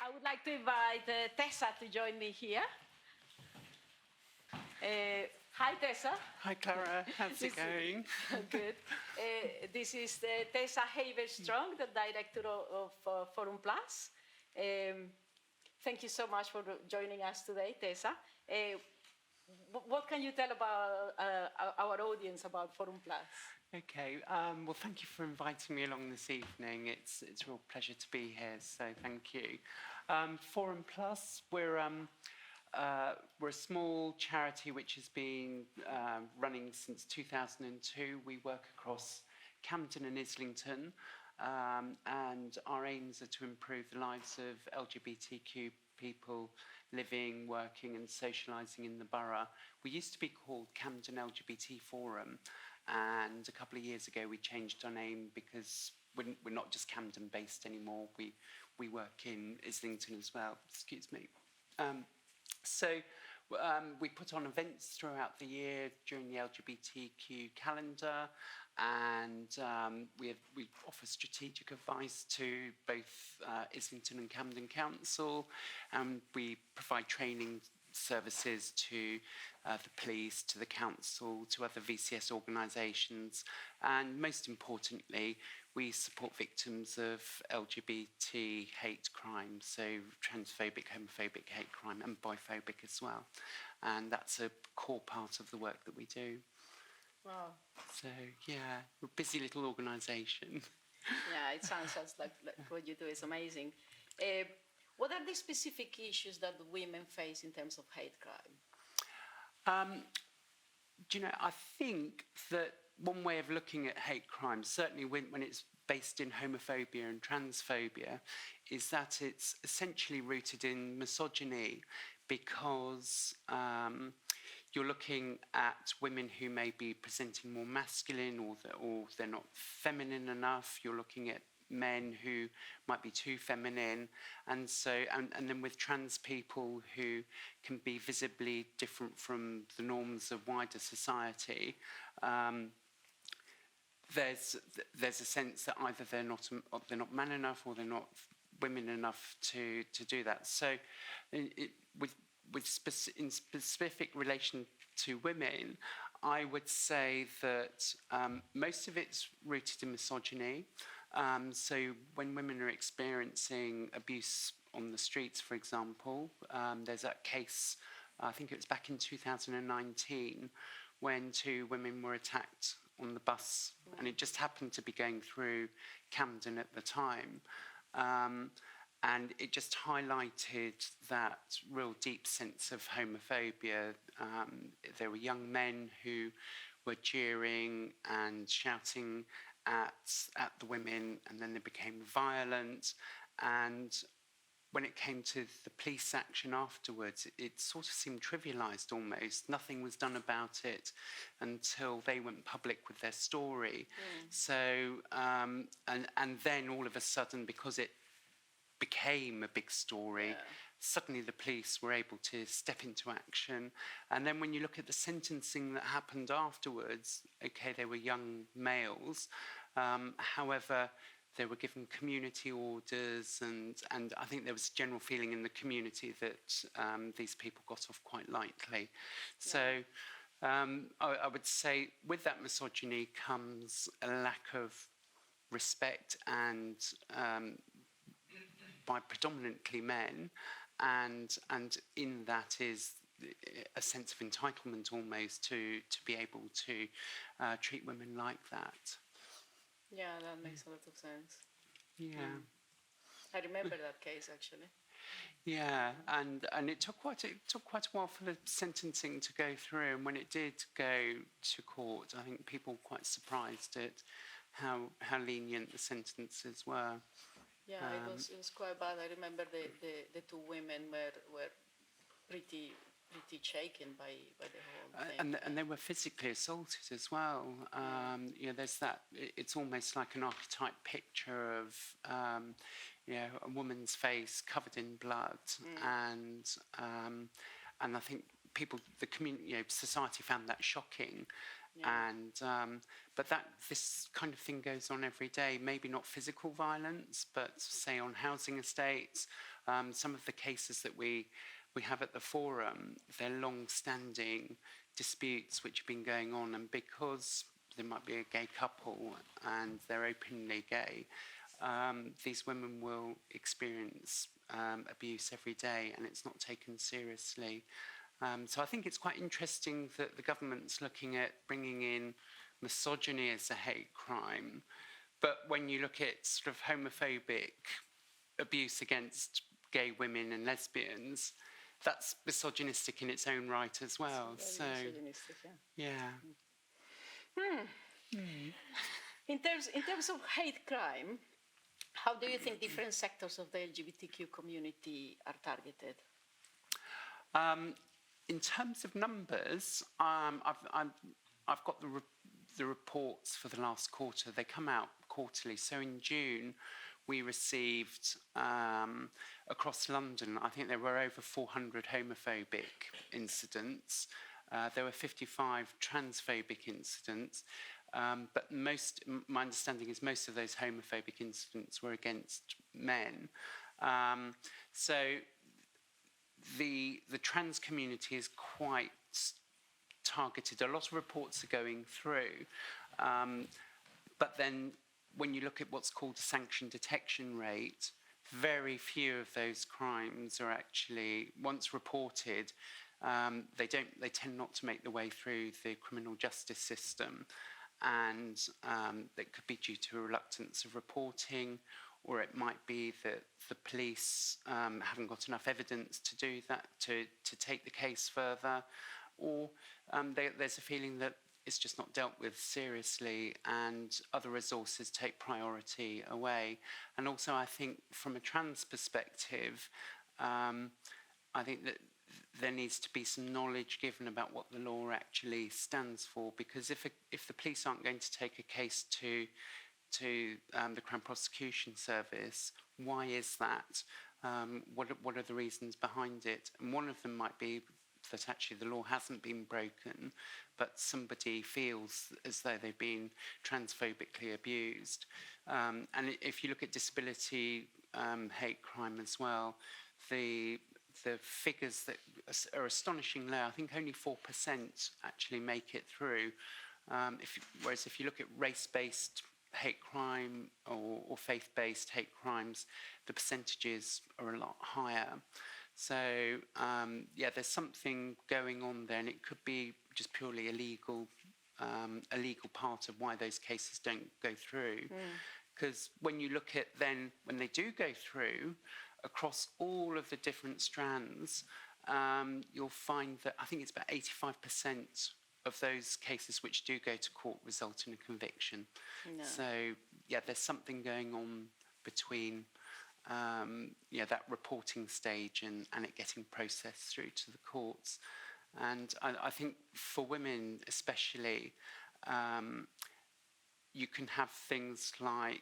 I would like to invite Tessa to join me here. Hi, Tessa. Hi, Clara. How's it going? Good. This is Tessa Haver-Strong, the director of Forum Plus. Thank you so much for joining us today, Tessa. What can you tell about our audience about Forum Plus? Okay. Well, thank you for inviting me along this evening. It's a real pleasure to be here, so thank you. Forum Plus, we're a small charity which has been running since 2002. We work across Camden and Islington, and our aims are to improve the lives of LGBTQ people living, working and socialising in the borough. We used to be called Camden LGBT Forum, and a couple of years ago we changed our name because we're not just Camden based anymore. We work in Islington as well. Excuse me. So we put on events throughout the year during the LGBTQ calendar, and we offer strategic advice to both Islington and Camden Council, and we provide training services to the police, to the council, to other VCS organisations, and most importantly, we support victims of LGBT hate crime, so transphobic, homophobic hate crime, and biphobic as well. And that's a core part of the work that we do. Wow. So, yeah, we're a busy little organisation. Yeah, it sounds like what you do is amazing. What are the specific issues that women face in terms of hate crime? Do you know, I think that one way of looking at hate crime, certainly when it's based in homophobia and transphobia, is that it's essentially rooted in misogyny, because you're looking at women who may be presenting more masculine, or they're not feminine enough. You're looking at men who might be too feminine, and so and then with trans people who can be visibly different from the norms of wider society. There's a sense that either they're not man enough, or they're not women enough to do that. So, in specific relation to women, I would say that most of it's rooted in misogyny. So when women are experiencing abuse on the streets, for example, there's that case, I think it was back in 2019, when 2 women were attacked on the bus, and it just happened to be going through Camden at the time. And it just highlighted that real deep sense of homophobia. There were young men who were jeering and shouting at the women, and then they became violent. And when it came to the police action afterwards, it sort of seemed trivialised almost. Nothing was done about it until they went public with their story. So, and then all of a sudden, because it became a big story, suddenly the police were able to step into action. And then when you look at the sentencing that happened afterwards, okay, they were young males, however, they were given community orders, and I think there was a general feeling in the community that these people got off quite lightly. So I would say with that misogyny comes a lack of respect, and by predominantly men, and in that is a sense of entitlement almost to be able to treat women like that. Yeah, that makes a lot of sense. Yeah. I remember that case, actually. Yeah, and it took quite a while for the sentencing to go through, and when it did go to court, I think people were quite surprised at how lenient the sentences were. Yeah, it was quite bad. I remember the 2 women were pretty shaken by the whole thing. And they were physically assaulted as well. You know, there's that. It's almost like an archetype picture of you know, a woman's face covered in blood, and I think people, the community, you know, society found that shocking. And but this kind of thing goes on every day. Maybe not physical violence, but say on housing estates, Some of the cases that we have at the forum, they're long-standing disputes which have been going on, and because there might be a gay couple and they're openly gay, these women will experience abuse every day, and it's not taken seriously. So I think it's quite interesting that the government's looking at bringing in misogyny as a hate crime, but when you look at sort of homophobic abuse against gay women and lesbians, that's misogynistic in its own right as well. So, yeah. In terms of hate crime, how do you think different sectors of the LGBTQ community are targeted? In terms of numbers, I've got the reports for the last quarter. They come out quarterly. So in June, we received, across London, I think there were over 400 homophobic incidents. There were 55 transphobic incidents. But my understanding is most of those homophobic incidents were against men. So the trans community is quite targeted. A lot of reports are going through, but then when you look at what's called the sanction detection rate, very few of those crimes are actually, once reported, they tend not to make their way through the criminal justice system, and that could be due to a reluctance of reporting, or it might be that the police haven't got enough evidence to do that, to take the case further, or there's a feeling that it's just not dealt with seriously and other resources take priority away. And also I think from a trans perspective, I think that there needs to be some knowledge given about what the law actually stands for, because if the police aren't going to take a case to the Crown Prosecution Service, why is that? What are the reasons behind it? And one of them might be that actually the law hasn't been broken, but somebody feels as though they've been transphobically abused. And if you look at disability hate crime as well, the figures that are astonishingly low. I think only 4% actually make it through. Whereas if you look at race-based hate crime or faith-based hate crimes, the percentages are a lot higher. So, there's something going on there, and it could be just purely a legal part of why those cases don't go through. Because when you look at then, when they do go through, across all of the different strands, you'll find that I think it's about 85% of those cases which do go to court result in a conviction. No. So, there's something going on between that reporting stage and it getting processed through to the courts. And I think for women especially, you can have things like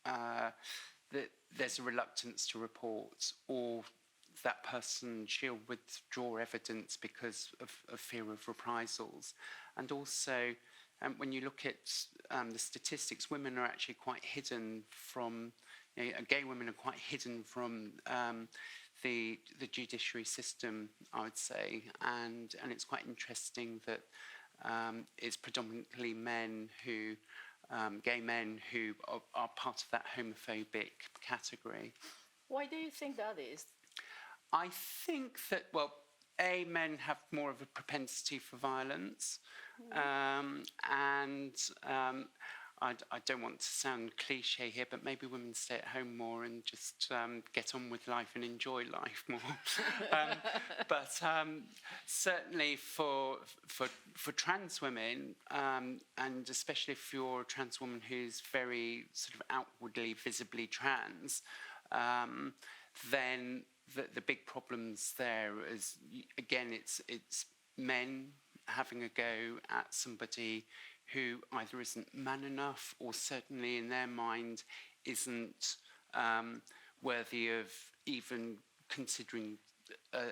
that there's a reluctance to report, or that person, she'll withdraw evidence because of fear of reprisals. And also, when you look at the statistics, women are actually quite hidden from, gay women are quite hidden from the judiciary system, I would say. And it's quite interesting that it's predominantly men who, gay men who are part of that homophobic category. Why do you think that is? I think that, men have more of a propensity for violence, and I don't want to sound cliche here, but maybe women stay at home more and just get on with life and enjoy life more. But certainly for trans women, and especially if you're a trans woman who's very sort of outwardly, visibly trans, then the big problems there is, again, it's men having a go at somebody who either isn't man enough, or certainly in their mind isn't worthy of even considering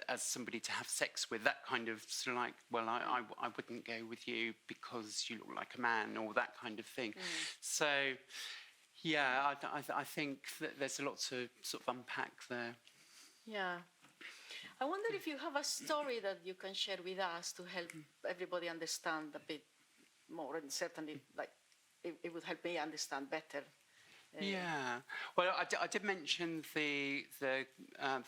as somebody to have sex with. That kind of sort of like, I wouldn't go with you because you look like a man, or that kind of thing. So, I think that there's a lot to sort of unpack there. Yeah. I wonder if you have a story that you can share with us to help everybody understand a bit more, and certainly, like, it would help me understand better. Yeah. Well, I did mention the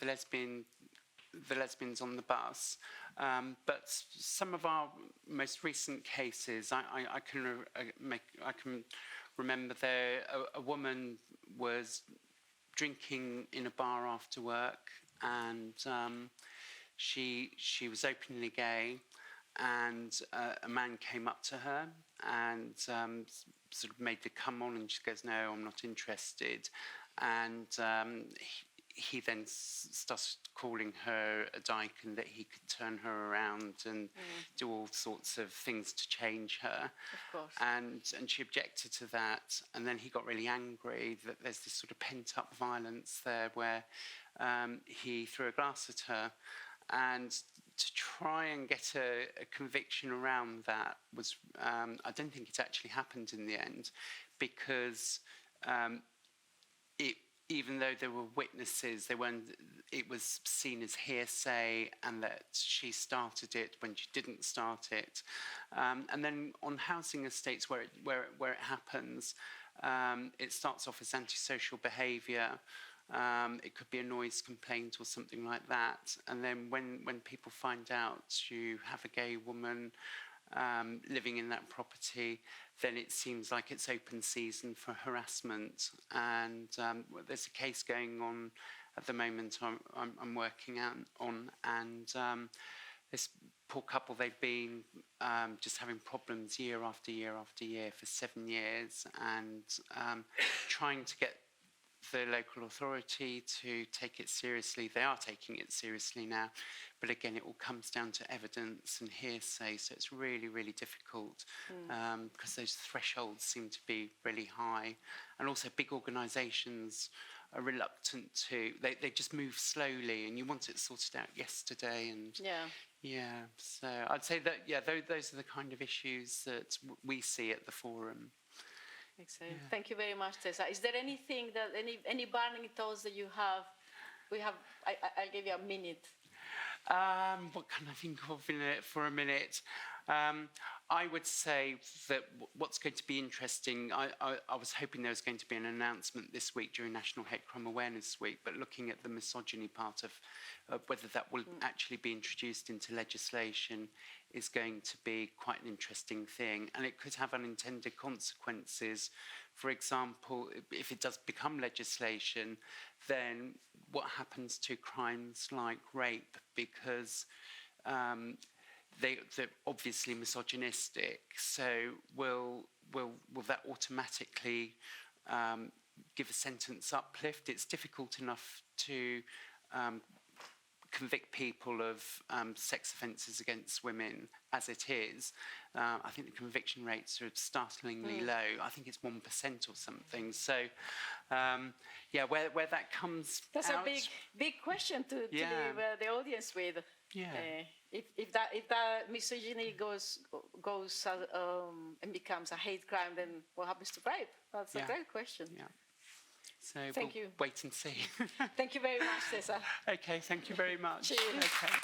lesbians on the bus, but some of our most recent cases, I can remember there a woman was drinking in a bar after work, and she was openly gay, and a man came up to her and sort of made the come on, and she goes, "No, I'm not interested," and he then started calling her a dyke and that he could turn her around and do all sorts of things to change her. Of course. And she objected to that, and then he got really angry that there's this sort of pent-up violence there where he threw a glass at her, and to try and get a conviction around that was, I don't think it actually happened in the end, because even though there were witnesses, it was seen as hearsay, and that she started it when she didn't start it. And then on housing estates where it happens, it starts off as antisocial behaviour. It could be a noise complaint or something like that. And then when people find out you have a gay woman living in that property, then it seems like it's open season for harassment. And there's a case going on at the moment I'm working on, and this poor couple, they've been just having problems year after year after year for 7 years, and trying to get the local authority to take it seriously. They are taking it seriously now, but again, it all comes down to evidence and hearsay, so it's really, really difficult because those thresholds seem to be really high. And also big organisations are reluctant to, they just move slowly, and you want it sorted out yesterday. And so I'd say that, those are the kind of issues that we see at the forum. Excellent. Yeah. Thank you very much, Tessa. Is there anything that any burning thoughts that you have? I'll give you a minute. What can I think of in it for a minute? I would say that what's going to be interesting, I was hoping there was going to be an announcement this week during National Hate Crime Awareness Week, but looking at the misogyny part of whether that will actually be introduced into legislation is going to be quite an interesting thing, and it could have unintended consequences. For example, if it does become legislation, then what happens to crimes like rape, because they're obviously misogynistic, so will that automatically give a sentence uplift? It's difficult enough to convict people of sex offences against women as it is. I think the conviction rates are startlingly low. I think it's 1% or something. So, where that comes That's out, a big question to leave the audience with. Yeah. If that misogyny goes and becomes a hate crime, then what happens to rape? That's a great question. Yeah. So Thank you. Wait and see. Thank you very much, Tessa. Okay, thank you very much. Cheers. Okay.